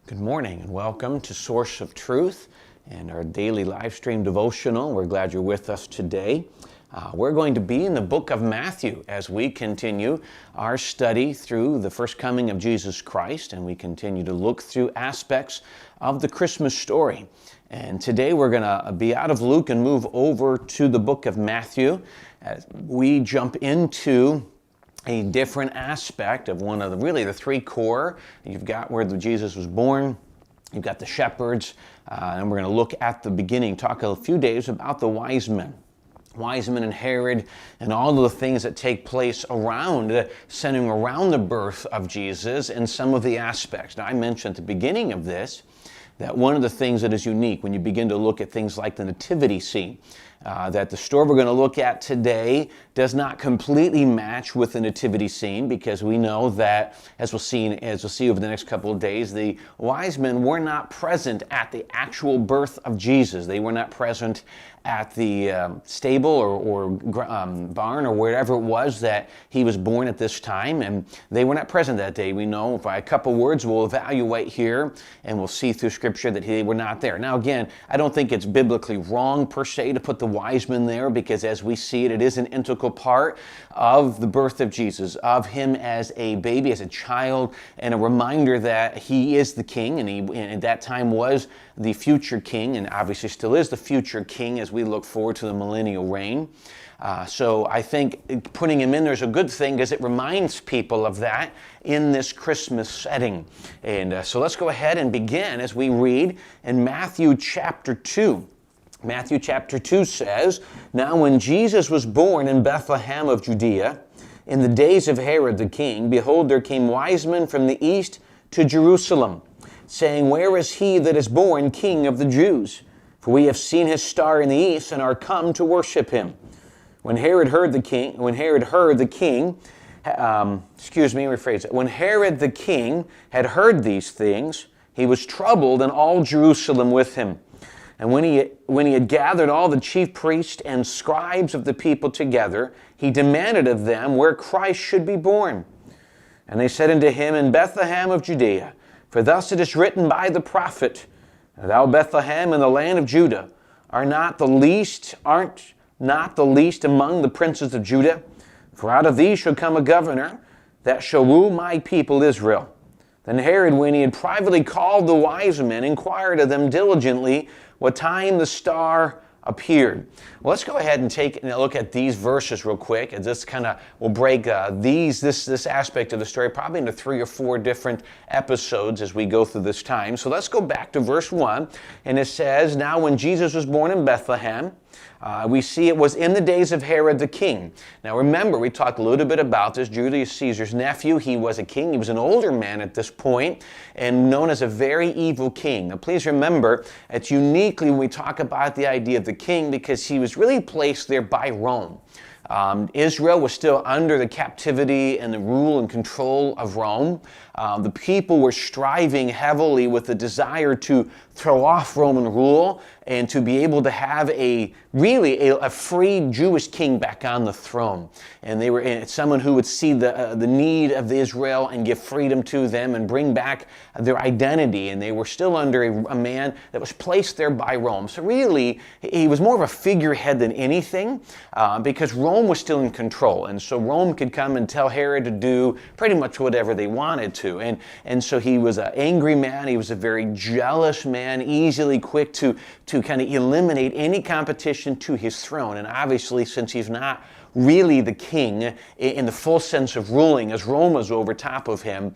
Good morning and welcome to Source of Truth and our daily live stream devotional. We're glad you're with us today. We're going to be in the book of Matthew as we continue our study through the first coming of Jesus Christ, and we continue to look through aspects of the Christmas story. And today we're going to be out of Luke and move over to the book of Matthew as we jump into a different aspect of one of the three core. You've got where Jesus was born, you've got the shepherds, and we're going to look at the beginning, talk a few days about the wise men and Herod and all of the things that take place centering around the birth of Jesus and some of the aspects. Now, I mentioned at the beginning of this that one of the things that is unique when you begin to look at things like the nativity scene, that the story we're going to look at today does not completely match with the nativity scene, because we know that, as we'll see over the next couple of days, the wise men were not present at the actual birth of Jesus. They were not present at the stable or barn or wherever it was that he was born at this time, and they were not present that day. We know by a couple words we'll evaluate here, and we'll see through Scripture that they were not there. Now again, I don't think it's biblically wrong per se to put the wise men there, because as we see it, it is an integral part of the birth of Jesus, of him as a baby, as a child, and a reminder that he is the king, and he at that time was the future king, and obviously still is the future king as we look forward to the millennial reign. So I think putting him in there is a good thing, because it reminds people of that in this Christmas setting. And so let's go ahead and begin as we read in Matthew chapter 2. Matthew chapter 2 says, "Now when Jesus was born in Bethlehem of Judea, in the days of Herod the king, behold, there came wise men from the east to Jerusalem, saying, Where is he that is born King of the Jews? For we have seen his star in the east and are come to worship him. When Herod the king had heard these things, he was troubled, and all Jerusalem with him. And when he had gathered all the chief priests and scribes of the people together, he demanded of them where Christ should be born. And they said unto him, In Bethlehem of Judea, for thus it is written by the prophet, Thou Bethlehem in the land of Judah, art not the least among the princes of Judah, for out of thee shall come a governor that shall rule my people Israel. Then Herod, when he had privately called the wise men, inquired of them diligently what time the star appeared." Well, let's go ahead and take a look at these verses real quick, and this we'll break this aspect of the story probably into 3 or 4 different episodes as we go through this time. So let's go back to verse 1, and it says, "Now when Jesus was born in Bethlehem," we see it was in the days of Herod the king. Now remember, we talked a little bit about this. Julius Caesar's nephew, he was a king. He was an older man at this point and known as a very evil king. Now please remember, it's uniquely when we talk about the idea of the king, because he was really placed there by Rome. Israel was still under the captivity and the rule and control of Rome. The people were striving heavily with the desire to throw off Roman rule and to be able to have a free Jewish king back on the throne. And they were someone who would see the need of Israel and give freedom to them and bring back their identity. And they were still under a man that was placed there by Rome. So really, he was more of a figurehead than anything, because Rome was still in control. And so Rome could come and tell Herod to do pretty much whatever they wanted to. And so he was an angry man. He was a very jealous man, easily quick to kind of eliminate any competition to his throne. And obviously, since he's not really the king in the full sense of ruling, as Rome was over top of him,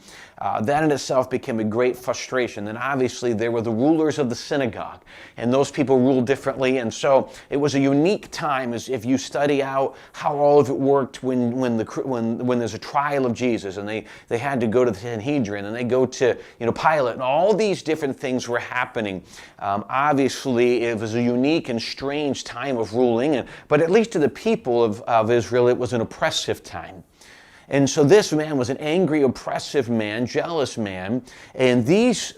that in itself became a great frustration. Then obviously there were the rulers of the synagogue, and those people ruled differently. And so it was a unique time, as if you study out how all of it worked when there's a trial of Jesus, and they had to go to the Sanhedrin, and they go to Pilate, and all these different things were happening. Obviously it was a unique and strange time of ruling, but at least to the people of Israel, it was an oppressive time. And so this man was an angry, oppressive man, jealous man. And this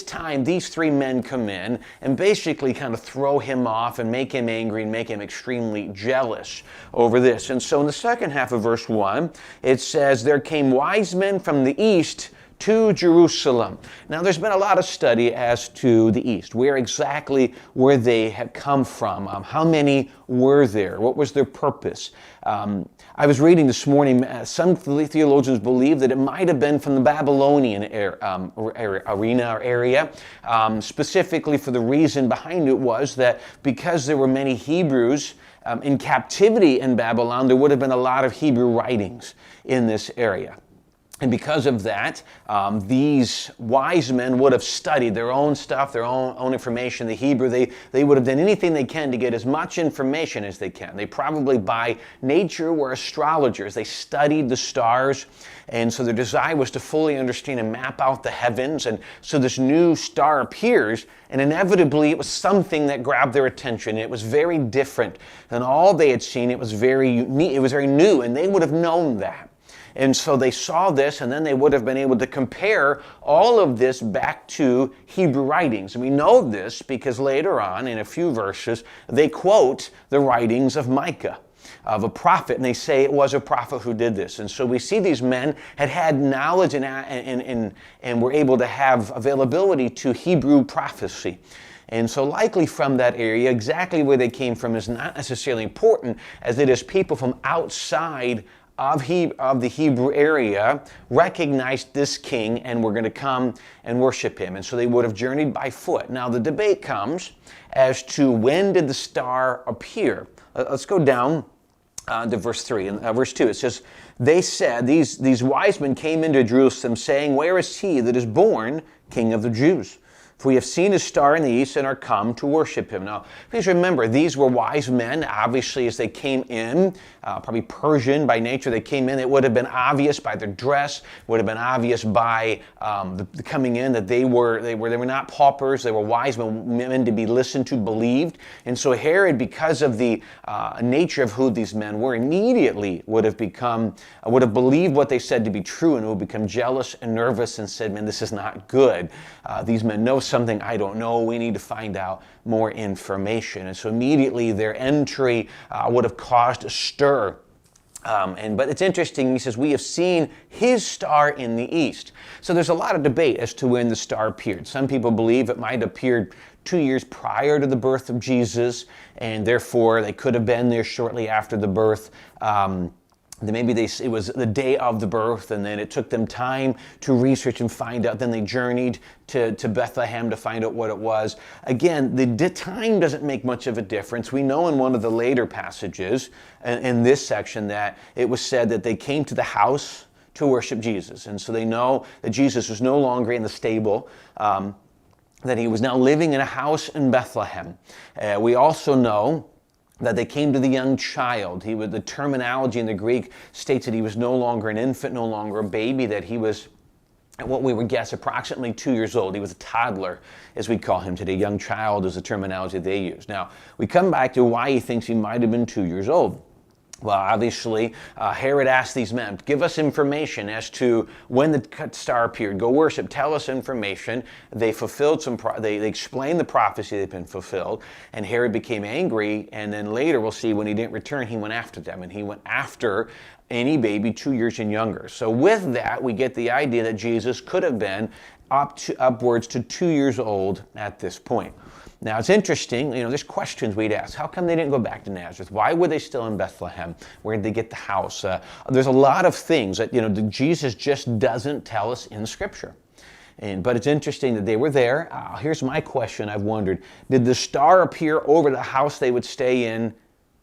time, these 3 men come in and basically kind of throw him off and make him angry and make him extremely jealous over this. And so in the second half of verse 1, it says, "There came wise men from the east to Jerusalem. Now, there's been a lot of study as to the east, where exactly where they had come from, how many were there, what was their purpose. I was reading this morning, some theologians believe that it might have been from the Babylonian arena or area, specifically for the reason behind it was that because there were many Hebrews in captivity in Babylon, there would have been a lot of Hebrew writings in this area. And because of that, these wise men would have studied their own stuff, their own information, the Hebrew. They would have done anything they can to get as much information as they can. They probably by nature were astrologers. They studied the stars, and so their desire was to fully understand and map out the heavens. And so this new star appears, and inevitably it was something that grabbed their attention. It was very different than all they had seen. It was very unique. It was very new, and they would have known that. And so they saw this, and then they would have been able to compare all of this back to Hebrew writings. And we know this because later on, in a few verses, they quote the writings of Micah, of a prophet, and they say it was a prophet who did this. And so we see these men had knowledge and were able to have availability to Hebrew prophecy. And so likely from that area, exactly where they came from is not necessarily important, as it is people from outside of the Hebrew area recognized this king and were going to come and worship him. And so they would have journeyed by foot. Now the debate comes as to when did the star appear. Let's go down to verse 3 and verse 2. It says, they said, these wise men came into Jerusalem saying, where is he that is born King of the Jews? For we have seen his star in the east and are come to worship him. Now, please remember, these were wise men. Obviously, as they came in, probably Persian by nature, they came in. It would have been obvious by their dress. It would have been obvious by the coming in that they were not paupers. They were wise men to be listened to, believed. And so Herod, because of the nature of who these men were, immediately would have believed what they said to be true, and would become jealous and nervous and said, man, this is not good. These men know something I don't know. We need to find out more information. And so immediately their entry would have caused a stir. But it's interesting, he says, we have seen his star in the east. So there's a lot of debate as to when the star appeared. Some people believe it might have appeared 2 years prior to the birth of Jesus, and therefore they could have been there shortly after the birth. Maybe it was the day of the birth, and then it took them time to research and find out. Then they journeyed to Bethlehem to find out what it was. Again, the time doesn't make much of a difference. We know in one of the later passages in this section that it was said that they came to the house to worship Jesus. And so they know that Jesus was no longer in the stable, that he was now living in a house in Bethlehem. We also know that they came to the young child. The terminology in the Greek states that he was no longer an infant, no longer a baby, that he was, what we would guess, approximately 2 years old. He was a toddler, as we call him today. Young child is the terminology they use. Now, we come back to why he thinks he might have been 2 years old. Well, obviously, Herod asked these men, give us information as to when the star appeared. Go worship. Tell us information. They fulfilled they explained the prophecy that had been fulfilled, and Herod became angry, and then later we'll see when he didn't return, he went after them, and he went after any baby 2 years and younger. So with that, we get the idea that Jesus could have been upwards to 2 years old at this point. Now, it's interesting, there's questions we'd ask. How come they didn't go back to Nazareth? Why were they still in Bethlehem? Where did they get the house? There's a lot of things that, Jesus just doesn't tell us in Scripture. But it's interesting that they were there. Here's my question I've wondered. Did the star appear over the house they would stay in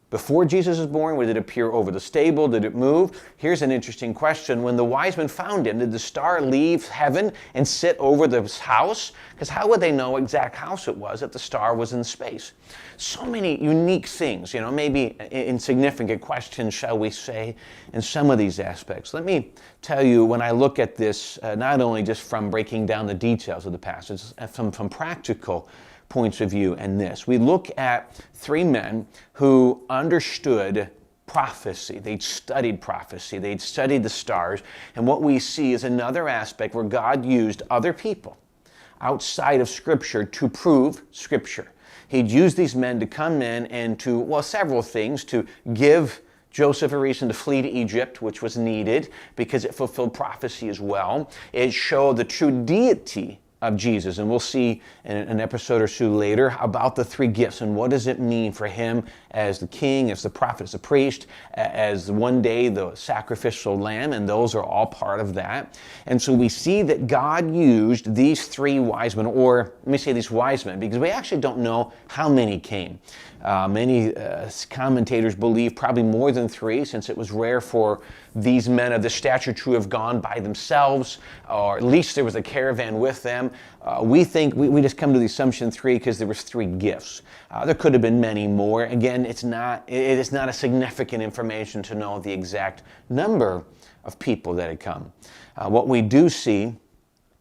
before Jesus was born? Or did it appear over the stable? Did it move? Here's an interesting question. When the wise men found him, did the star leave heaven and sit over the house? Because how would they know what exact house it was if the star was in space? So many unique things, maybe insignificant questions, shall we say, in some of these aspects. Let me tell you, when I look at this, not only just from breaking down the details of the passage, from practical points of view in this. We look at three men who understood prophecy. They'd studied prophecy. They'd studied the stars. And what we see is another aspect where God used other people outside of Scripture to prove Scripture. He'd use these men to come in and to, several things, to give Joseph a reason to flee to Egypt, which was needed because it fulfilled prophecy as well. It showed the true deity of Jesus. And we'll see in an episode or two later about the three gifts and what does it mean for him as the king, as the prophet, as the priest, as one day the sacrificial lamb, and those are all part of that. And so we see that God used these three wise men, or let me say these wise men, because we actually don't know how many came. Many commentators believe probably more than three, since it was rare for these men of this stature to have gone by themselves, or at least there was a caravan with them. We think, we just come to the assumption three because there was three gifts. There could have been many more. Again, it is not a significant information to know the exact number of people that had come. What we do see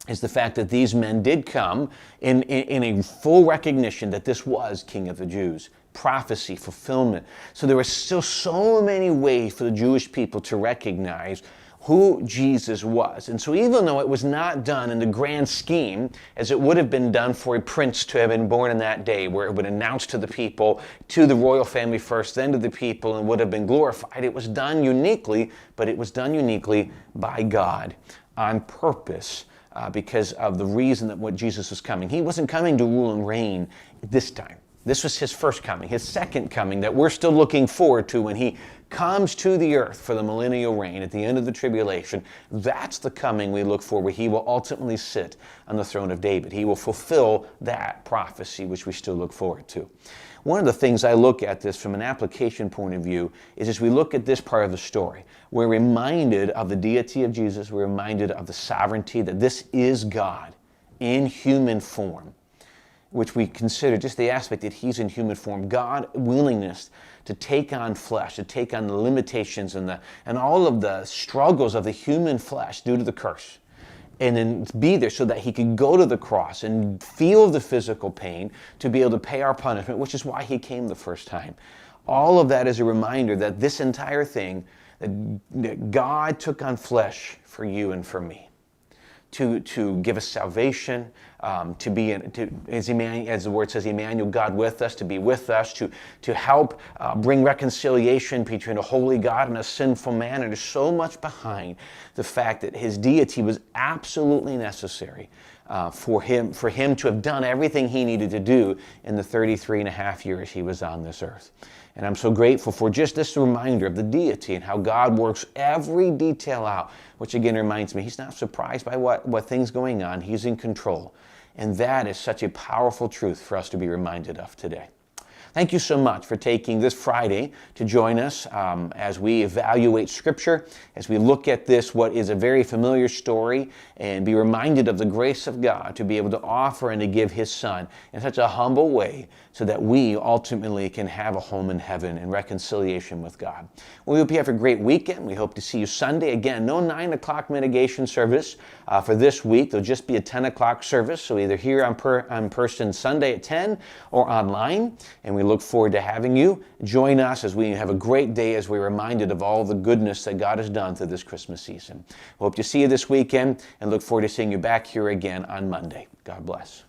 is the fact that these men did come in a full recognition that this was King of the Jews. Prophecy, fulfillment. So there were still so many ways for the Jewish people to recognize who Jesus was. And so even though it was not done in the grand scheme as it would have been done for a prince to have been born in that day, where it would announce to the people, to the royal family first, then to the people, and would have been glorified, it was done uniquely, but it was done uniquely by God on purpose. Because of the reason that what Jesus was coming. He wasn't coming to rule and reign this time. This was his first coming, his second coming that we're still looking forward to when he comes to the earth for the millennial reign at the end of the tribulation. That's the coming we look for, where he will ultimately sit on the throne of David. He will fulfill that prophecy, which we still look forward to. One of the things I look at this from an application point of view is as we look at this part of the story, we're reminded of the deity of Jesus. We're reminded of the sovereignty, that this is God in human form, which we consider just the aspect that he's in human form. God willingness to take on flesh, to take on the limitations and all of the struggles of the human flesh due to the curse. And then be there so that he could go to the cross and feel the physical pain to be able to pay our punishment, which is why he came the first time. All of that is a reminder that this entire thing, that God took on flesh for you and for me, to give us salvation, to be, as the word says, Emmanuel, God with us, to be with us, to help bring reconciliation between a holy God and a sinful man. And there's so much behind the fact that his deity was absolutely necessary for him to have done everything he needed to do in the 33 and a half years he was on this earth. And I'm so grateful for just this reminder of the deity and how God works every detail out, which again reminds me, he's not surprised by what things going on. He's in control. And that is such a powerful truth for us to be reminded of today. Thank you so much for taking this Friday to join us as we evaluate Scripture, as we look at this, what is a very familiar story, and be reminded of the grace of God to be able to offer and to give his Son in such a humble way so that we ultimately can have a home in heaven and reconciliation with God. We hope you have a great weekend. We hope to see you Sunday. Again, no 9 o'clock mitigation service for this week. There'll just be a 10 o'clock service, so either here on person Sunday at 10 or online. And we look forward to having you join us as we have a great day, as we're reminded of all the goodness that God has done through this Christmas season. We hope to see you this weekend and look forward to seeing you back here again on Monday. God bless.